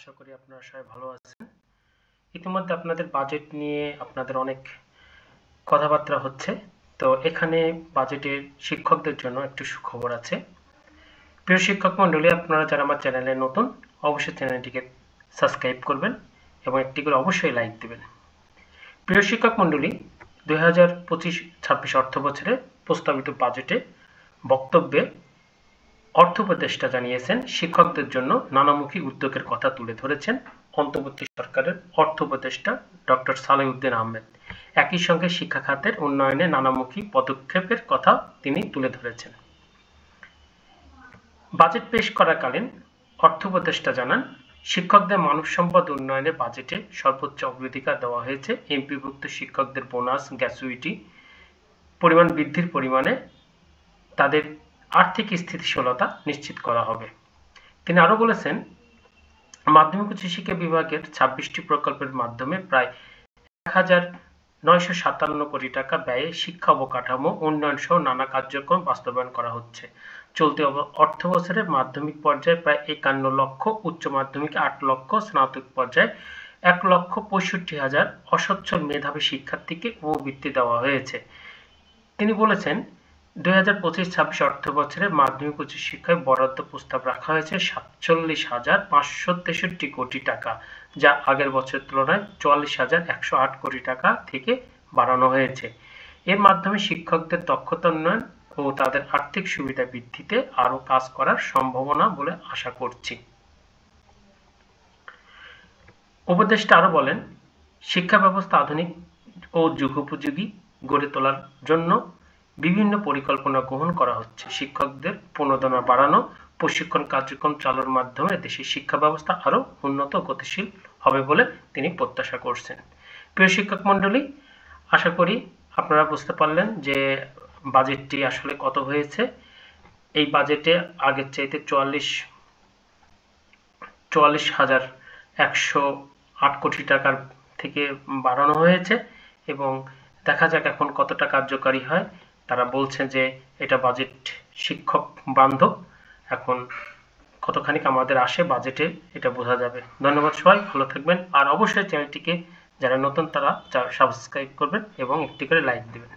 আশা করি আপনারা সবাই ভালো আছেন। ইতিমধ্যে আপনাদের বাজেট নিয়ে আপনাদের অনেক কথাবার্তা হচ্ছে। তো এখানে বাজেটের শিক্ষকদের জন্য একটু সুখবর আছে। প্রিয় শিক্ষক মণ্ডলী, আপনারা যারা আমার চ্যানেলে নতুন, অবশ্যই চ্যানেলটিকে সাবস্ক্রাইব করবেন এবং একটি করে অবশ্যই লাইক দিবেন। প্রিয় শিক্ষক মণ্ডলী, 2025-26 অর্থ বছরে প্রস্তাবিত বাজেটে বক্তব্যে অর্থ উপদেষ্টা জানিয়েছেন, শিক্ষকদের জন্য নানামুখী উদ্যোগের কথা তুলে ধরেছেন অন্তর্বর্তী সরকারের অর্থ উপদেষ্টা ডক্টর সালেউদ্দিন আহমেদ। একই সঙ্গে শিক্ষা খাতের উন্নয়নে নানামুখী পদক্ষেপের কথা তিনি তুলে ধরেছেন। বাজেট পেশ করাকালীন অর্থ উপদেষ্টা জানান, শিক্ষকদের মানব সম্পদ উন্নয়নে বাজেটে সর্বোচ্চ অগ্রাধিকার দেওয়া হয়েছে। এমপিভুক্ত শিক্ষকদের বোনাস, গ্র্যাচুইটি পরিমাণ বৃদ্ধির পরিমাণে তাদের আর্থিক স্থিতিশীলতা নিশ্চিত করা হবে। তিনি আরও বলেছেন, মাধ্যমিক উচ্চ শিক্ষা বিভাগের 26টি প্রকল্পের মাধ্যমে প্রায় ১,৯৫৭ কোটি টাকা ব্যয়ে শিক্ষা অবকাঠামো উন্নয়ন সহ নানা কার্যক্রম বাস্তবায়ন করা হচ্ছে। চলতি অর্থ বছরে মাধ্যমিক পর্যায়ে প্রায় ৫১ লক্ষ, উচ্চ মাধ্যমিকে ৮ লক্ষ, স্নাতক পর্যায়ে ১,৬৫,০০০ অসচ্ছল মেধাবী শিক্ষার্থীকে উপবৃত্তি দেওয়া হয়েছে। তিনি বলেছেন, 2025-26 অর্থ বছরে মাধ্যমিক উচ্চ শিক্ষায় বরাদ্দ প্রস্তাব রাখা হয়েছে ৪৭,৫৬৩ কোটি টাকা, যা আগের বছরের তুলনায় ৪৪,১০৮ কোটি টাকা থেকে বাড়ানো হয়েছে। এর মাধ্যমে শিক্ষকদের দক্ষতা উন্নয়ন ও তাদের আর্থিক সুবিধা বৃদ্ধিতে আরও কাজ করার সম্ভাবনা বলে আশা করছি। উপদেষ্টা আরও বলেন, শিক্ষা ব্যবস্থা আধুনিক ও যুগোপযোগী গড়ে তোলার জন্য বিভিন্ন পরিকল্পনা গ্রহণ করা হচ্ছে। শিক্ষকদের প্রণোদনা বাড়ানো, প্রশিক্ষণ কার্যক্রম চালুর মাধ্যমে দেশের শিক্ষা ব্যবস্থা আরও উন্নত ও গতিশীল হবে বলে তিনি প্রত্যাশা করছেন। প্রিয় শিক্ষক মণ্ডলী, আশা করি আপনারা বুঝতে পারলেন যে বাজেটটি আসলে কত হয়েছে। এই বাজেটে আগের চাইতে ৪৪,১০৮ কোটি টাকার থেকে বাড়ানো হয়েছে এবং দেখা যাক এখন কতটা কার্যকারী হয়। তারা বলছে যে এটা বাজেট শিক্ষক বান্ধব, এখন কতখানি আমাদের আসে বাজেটে এটা বোঝা যাবে। ধন্যবাদ, সবাই ভালো থাকবেন। আর অবশ্যই চ্যানেলটিকে যারা নতুন তারা সাবস্ক্রাইব করবেন এবং একটি করে লাইক দেবেন।